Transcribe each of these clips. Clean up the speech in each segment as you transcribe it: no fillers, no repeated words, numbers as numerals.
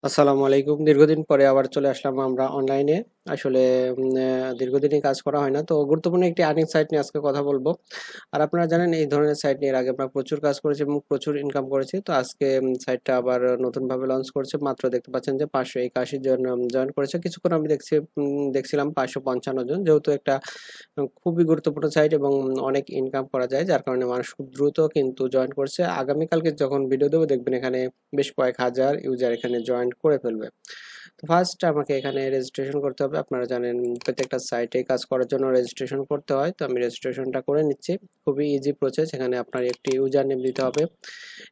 আসসালামু আলাইকুম। দীর্ঘদিন পরে আবার চলে আসলাম আমরা অনলাইনে। আসলে দীর্ঘদিনই কাজ করা হয় না। তো গুরুত্বপূর্ণ একটি আর্নিং সাইট নিয়ে আজকে কথা বলব। আর আপনারা জানেন এই ধরনের সাইট নিয়ে এর আগে আমরা প্রচুর কাজ করেছি এবং প্রচুর ইনকাম করেছি। তো আজকে সাইটটা আবার নতুনভাবে লঞ্চ করছে। মাত্র দেখতে পাচ্ছেন যে ৫৮১ জন জয়েন করেছে। কিছুক্ষণ আমি দেখছিলাম ৫৫৫ জন। যেহেতু একটা খুবই গুরুত্বপূর্ণ সাইট এবং অনেক ইনকাম করা যায়, যার কারণে মানুষ খুব দ্রুত কিন্তু জয়েন করছে। আগামীকালকে যখন ভিডিও দেবো দেখবেন এখানে বেশ কয়েক হাজার ইউজার এখানে জয়েন করে ফেলবে। তো ফার্স্ট আমাকে এখানে রেজিস্ট্রেশন করতে হবে। আপনারা জানেন প্রত্যেকটা সাইটে কাজ করার জন্য রেজিস্ট্রেশন করতে হয়। তো আমি রেজিস্ট্রেশনটা করে নিচ্ছি। খুবই ইজি প্রসেস। এখানে আপনার একটি ইউজার নেম দিতে হবে।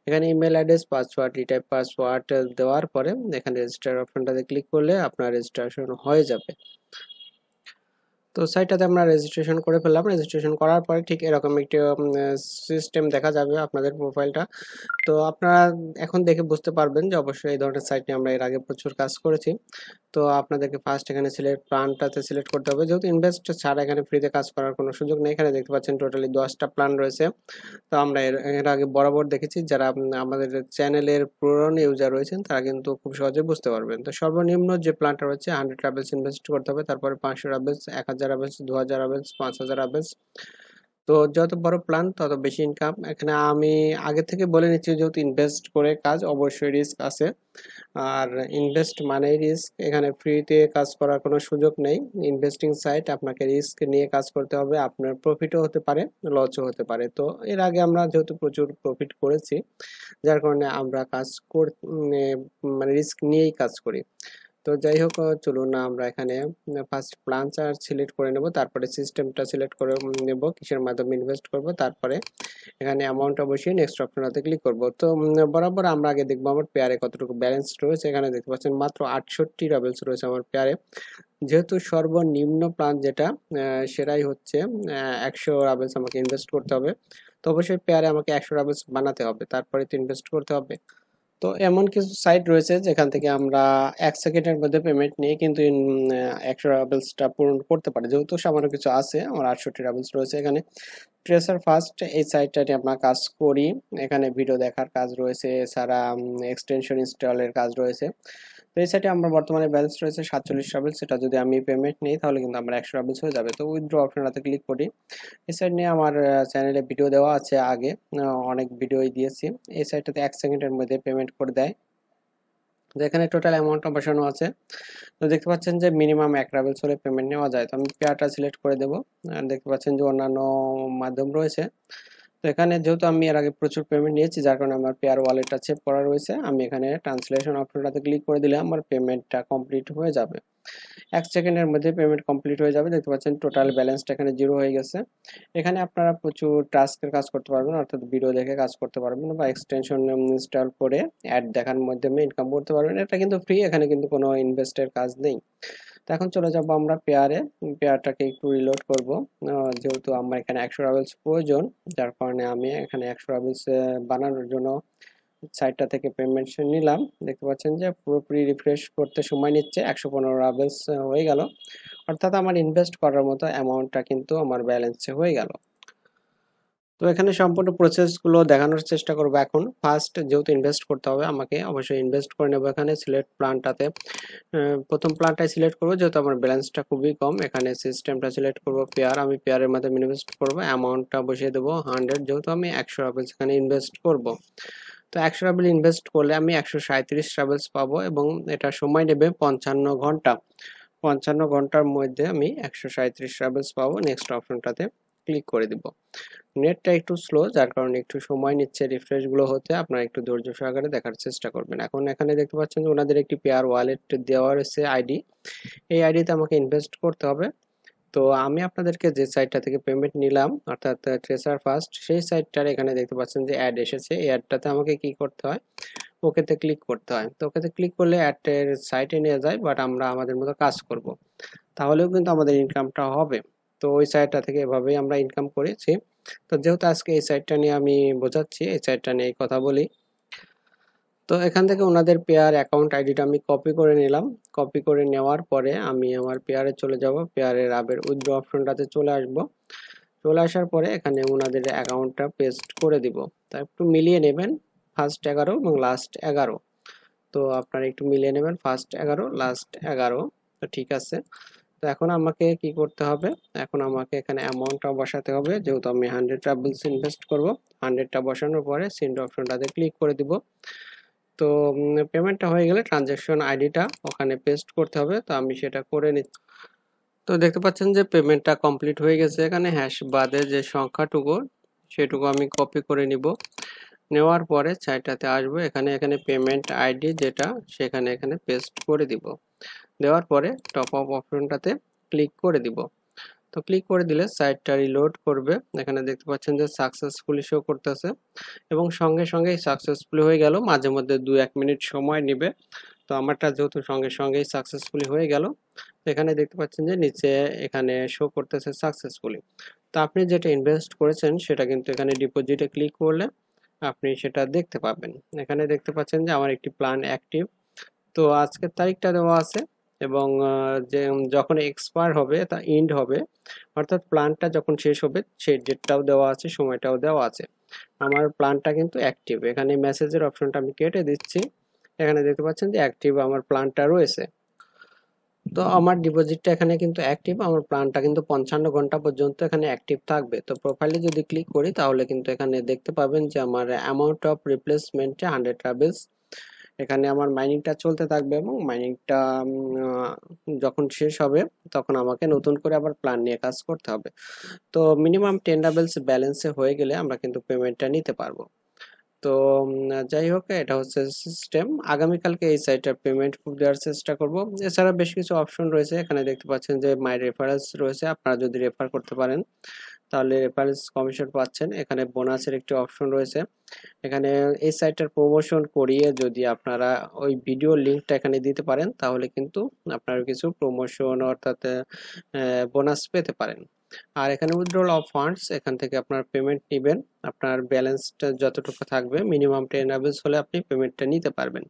এখানে email address, password, retype password দেওয়ার পরে এখানে রেজিস্টার অপশনটাতে ক্লিক করলে আপনার রেজিস্ট্রেশন হয়ে যাবে। তো সাইটটাতে আমরা রেজিস্ট্রেশন করে ফেললাম। রেজিস্ট্রেশন করার পরে ঠিক এরকম একটি সিস্টেম দেখা যাবে আপনাদের প্রোফাইলটা। তো আপনারা এখন দেখে বুঝতে পারবেন যে অবশ্যই এই ধরনের সাইট নিয়ে আমরা এর আগে প্রচুর কাজ করেছি। তো আপনাদেরকে ফার্স্ট এখানে প্ল্যানটাতে সিলেক্ট করতে হবে। যেহেতু ইনভেস্ট ছাড়া এখানে ফ্রিতে কাজ করার কোনো সুযোগ নেই। এখানে দেখতে পাচ্ছেন টোটালি 10টা প্ল্যান রয়েছে। তো আমরা এর আগে বরাবর দেখেছি, যারা আমাদের চ্যানেলের পুরনো ইউজার রয়েছেন তারা কিন্তু খুব সহজে বুঝতে পারবেন। তো সর্বনিম্ন যে প্ল্যানটা রয়েছে 100 রাবেলস ইনভেস্ট করতে হবে, তারপরে 500 রাবেলস, 1000 রাবেলস, 2000 রাবেলস, 5000 রাবেলস। তো যত বড় প্ল্যান তত বেশি ইনকাম। এখানে আমি আগে থেকে বলে নিচ্ছি, যেহেতু ইনভেস্ট করে কাজ অবশ্যই রিস্ক আছে। আর ইনভেস্ট মানেই রিস্ক। এখানে ফ্রিতে কাজ করার কোনো সুযোগ নেই। ইনভেস্টিং সাইট, আপনাকে রিস্ক নিয়ে কাজ করতে হবে। আপনার প্রফিটও হতে পারে, লসও হতে পারে। তো এর আগে আমরা যেহেতু প্রচুর প্রফিট করেছি, যার কারণে আমরা মানে রিস্ক নিয়েই কাজ করি। তো যাই হোক, চলুন আমরা এখানে ফার্স্ট প্ল্যান চার্ট সিলেক্ট করে নেব, তারপরে সিস্টেমটা সিলেক্ট করে নেব কিসের মাধ্যমে ইনভেস্ট করব, তারপরে এখানে অ্যামাউন্টটা বসিয়ে নেক্সট অপশনটাতে ক্লিক করব। তো বরাবর আমরা আগে দেখবো আমার পেয়ারে কতটুকু ব্যালেন্স রয়েছে। এখানে দেখতে পাচ্ছেন মাত্র 68 রাবেলস রয়েছে আমার পেয়ারে। যেহেতু সর্বনিম্ন প্ল্যান যেটা সেটাই হচ্ছে 100 রাবেলস আমাকে ইনভেস্ট করতে হবে। তো অবশ্যই পেয়ারে আমাকে 100 রাবেলস বানাতে হবে, তারপরে তো ইনভেস্ট করতে হবে। তো এমন কিছু সাইট রয়েছে যেখান থেকে আমরা 1 সেকেন্ডের মধ্যে পেমেন্ট নিয়ে কিন্তু 100 রাবেলসটা পূরণ করতে পারি। যেহেতু সামান্য কিছু আছে, আমার 68 রাবেলস রয়েছে এখানে। ট্রেসার ফার্স্ট এই সাইটটা নিয়ে আমরা কাজ করি। এখানে ভিডিও দেখার কাজ রয়েছে, এছাড়া এক্সটেনশন ইনস্টলের কাজ রয়েছে। তো এই সাইটে আমার বর্তমানে ব্যালেন্স রয়েছে 47 রাবেলস। সেটা যদি আমি পেমেন্ট নিই তাহলে কিন্তু আমার 100 রাবেলস হয়ে যাবে। তো উইথড্র অপশনটাতে ক্লিক করি। এই সাইট নিয়ে আমার চ্যানেলে ভিডিও দেওয়া আছে আগে, অনেক ভিডিওই দিয়েছি। এই সাইটটাতে 1 সেকেন্ডের মধ্যে পেমেন্ট করে দেয়। তো এখানে টোটাল অ্যামাউন্টটা বসানো আছে। তো দেখতে পাচ্ছেন যে মিনিমাম 1 রাবেলস হলে পেমেন্ট নেওয়া যায়। তো আমি পেয়ারটা সিলেক্ট করে দেবো। আর দেখতে পাচ্ছেন যে অন্যান্য মাধ্যম রয়েছে। তো এখানে যেহেতু আমি এর আগে প্রচুর পেমেন্ট নিয়েছি, যার কারণে আমার পেয়ার ওয়ালেটটা সেভ করা রয়েছে। আমি এখানে ট্রান্সলেশন অপশনটাতে ক্লিক করে দিলে আমার পেমেন্টটা কমপ্লিট হয়ে যাবে। 1 সেকেন্ডের মধ্যে পেমেন্ট কমপ্লিট হয়ে যাবে। দেখতে পাচ্ছেন টোটাল ব্যালেন্সটা এখানে 0 হয়ে গেছে। এখানে আপনারা প্রচুর টাস্কের কাজ করতে পারবেন, অর্থাৎ ভিডিও দেখে কাজ করতে পারবেন বা এক্সটেনশন ইনস্টল করে অ্যাড দেখার মাধ্যমে ইনকাম করতে পারবেন। এটা কিন্তু ফ্রি, এখানে কিন্তু কোনো ইনভেস্টের কাজ নেই। তো এখন চলে যাব আমরা পেয়ারে। পেয়ারটাকে একটু রিলোড করব। যেহেতু আমার এখানে 100 রাবেলস প্রয়োজন, যার কারণে আমি এখানে 100 রাবেলস বানানোর জন্য সাইটটা থেকে পেমেন্ট নিলাম। দেখতে পাচ্ছেন যে পুরোপুরি রিফ্রেশ করতে সময় নিচ্ছে। 115 রাবেলস হয়ে গেল, অর্থাৎ আমার ইনভেস্ট করার মতো অ্যামাউন্টটা কিন্তু আমার ব্যালেন্সে হয়ে গেল। তো এখানে সম্পূর্ণ প্রসেসগুলো দেখানোর চেষ্টা করবো। এখন ফার্স্ট যেহেতু ইনভেস্ট করতে হবে আমাকে, অবশ্যই ইনভেস্ট করে নেবো। এখানে সিলেক্ট প্ল্যানটাতে প্রথম প্ল্যানটাই সিলেক্ট করবো, যেহেতু আমার ব্যালেন্সটা খুবই কম। এখানে সিস্টেমটা সিলেক্ট করবো পেয়ার, আমি পেয়ারের মাধ্যমে ইনভেস্ট করবো। অ্যামাউন্টটা বসিয়ে দেবো 100, যেহেতু আমি 100 রাবেলস এখানে ইনভেস্ট করব। তো 100 রাবেল ইনভেস্ট করলে আমি 137 রাবেলস পাবো এবং এটা সময় নেবে 55 ঘন্টা। 55 ঘন্টার মধ্যে আমি 137 রাবেলস পাবো। নেক্সট অপশনটাতে ক্লিক করে দিব। নেটটা একটু স্লো, যার কারণে একটু সময় নিচ্ছে রিফ্রেশ গুলো হতে। আপনারা একটু ধৈর্য সহকারে দেখার চেষ্টা করবেন। এখন এখানে দেখতে পাচ্ছেন যে ওনাদের একটি পেয়ার ওয়ালেট দেওয়া রয়েছে আইডি। এই আইডিতে আমাকে ইনভেস্ট করতে হবে। তো আমি আপনাদেরকে যে সাইটটা থেকে পেমেন্ট নিলাম, অর্থাৎ ট্রেসার ফার্স্ট, সেই সাইটটার এখানে দেখতে পাচ্ছেন যে অ্যাড এসেছে। এই অ্যাডটাতে আমাকে কি করতে হয়, ওকেতে ক্লিক করতে হয়। তো ওকেতে ক্লিক করলে অ্যাডের সাইটে নিয়ে যায়, বাট আমরা আমাদের মতো কাজ করব, তাহলেও কিন্তু আমাদের ইনকামটা হবে। তো ওই সাইটটা থেকে এভাবেই আমরা ইনকাম করেছি। তো যেহেতু আজকে এই সাইটটা নিয়ে আমি বোঝাচ্ছি, এই সাইটটা নিয়ে কথা বলি। তো এখান থেকে ওনাদের পেয়ার অ্যাকাউন্ট আইডিটা আমি কপি করে নিলাম। কপি করে নেওয়ার পরে আমি আমার পেয়ারে চলে যাব। পেয়ারের আবের উইথড্র অপশনটাতে চলে আসব। চলে আসার পরে এখানে ওনাদের অ্যাকাউন্টটা পেস্ট করে দিব। তা একটু মিলিয়ে নেবেন, ফার্স্ট 11 এবং লাস্ট 11। তো আপনারা একটু মিলিয়ে নেবেন, ফার্স্ট 11 লাস্ট 11। তো ঠিক আছে। তো এখন আমাকে কি করতে হবে, এখন আমাকে এখানে অ্যামাউন্টটা বসাতে হবে, যেহেতু আমি 100 রাবেলস ইনভেস্ট করব। 100টা বসানোর পরে সেন্ড অপশনটাতে ক্লিক করে দিব। তো পেমেন্টটা হয়ে গেলে ট্রানজ্যাকশন আইডিটা ওখানে পেস্ট করতে হবে, তো আমি সেটা করে নিচ্ছি। তো দেখতে পাচ্ছেন যে পেমেন্টটা কমপ্লিট হয়ে গেছে। এখানে হ্যাশ বাদে যে সংখ্যাটুকু সেটুকু আমি কপি করে নিব। নেওয়ার পরে সাইটটাতে আসবো, এখানে এখানে পেমেন্ট আইডি যেটা সেখানে এখানে পেস্ট করে দিব। দেওয়ার পরে টপ আপ অপশনটাতে ক্লিক করে দিব। তো ক্লিক করে দিলে সাইটটা রিলোড করবে। এখানে দেখতে পাচ্ছেন যে সাকসেসফুলি শো করতেছে এবং সঙ্গে সঙ্গেই সাকসেসফুলি হয়ে গেল। মাঝে মধ্যে 2-1 মিনিট সময় নেবে। তো আমারটা যেহেতু সঙ্গে সঙ্গেই সাকসেসফুলি হয়ে গেল, এখানে দেখতে পাচ্ছেন যে নিচে এখানে শো করতেছে সাকসেসফুলি। তো আপনি যেটা ইনভেস্ট করেছেন সেটা কিন্তু এখানে ডিপোজিটে ক্লিক করলে আপনি সেটা দেখতে পাবেন। এখানে দেখতে পাচ্ছেন যে আমার একটি প্ল্যান অ্যাক্টিভ। তো আজকের তারিখটা দেওয়া আছে এবং যে যখন এক্সপায়ার হবে তা এন্ড হবে, অর্থাৎ প্ল্যানটা যখন শেষ হবে সেই ডেটটাও দেওয়া আছে, সময়টাও দেওয়া আছে। আমার প্ল্যানটা কিন্তু অ্যাক্টিভ। এখানে মেসেজের অপশনটা আমি কেটে দিচ্ছি। এখানে দেখতে পাচ্ছেন যে অ্যাক্টিভ আমার প্ল্যানটা রয়েছে। তো আমার ডিপোজিটটা এখানে কিন্তু অ্যাক্টিভ, আমার প্ল্যানটা কিন্তু 55 ঘন্টা পর্যন্ত এখানে অ্যাক্টিভ থাকবে। তো প্রোফাইলে যদি ক্লিক করি তাহলে কিন্তু এখানে দেখতে পাবেন যে আমার অ্যামাউন্ট অফ রিপ্লেসমেন্টে 100 রাবেলস। এখানে আমার মাইনিংটা চলতে থাকবে এবং মাইনিংটা যখন শেষ হবে তখন আমাকে নতুন করে আবার প্ল্যান নিয়ে কাজ করতে হবে। তো মিনিমাম 10 রাবেলস ব্যালেন্সে হয়ে গেলে আমরা কিন্তু পেমেন্টটা নিতে পারবো। তো যাই হোক, এটা হচ্ছে সিস্টেম। আগামীকালকে এই সাইটটার পেমেন্ট প্রুফ দেওয়ার চেষ্টা করব। এছাড়া বেশ কিছু অপশন রয়েছে, এখানে দেখতে পাচ্ছেন যে মাই রেফারেন্স রয়েছে। আপনারা যদি রেফার করতে পারেন তাহলে রেফারেন্স কমিশন পাচ্ছেন। এখানে বোনাসের একটি অপশন রয়েছে। এখানে এই সাইটটার প্রমোশন করিয়ে যদি আপনারা ওই ভিডিও লিঙ্কটা এখানে দিতে পারেন তাহলে কিন্তু আপনারা কিছু প্রমোশন অর্থাৎ বোনাস পেতে পারেন। আর এখানে উইথড্রল অফ ফান্ডস, এখান থেকে আপনার পেমেন্ট নেবেন। আপনার ব্যালেন্সটা যতটুকু থাকবে মিনিমাম 10 রাবেলস হলে আপনি পেমেন্টটা নিতে পারবেন।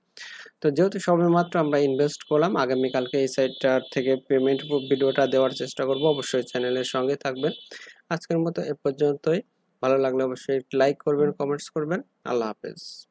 তো যেহেতু সবেমাত্র আমরা ইনভেস্ট করলাম, আগামীকালকে এই সাইটটার থেকে পেমেন্ট ভিডিওটা দেওয়ার চেষ্টা করব। অবশ্যই চ্যানেলের সঙ্গে থাকবেন। আজকের মতো এ পর্যন্তই। ভালো লাগলে অবশ্যই লাইক করবেন, কমেন্টস করবেন। আল্লাহ হাফেজ।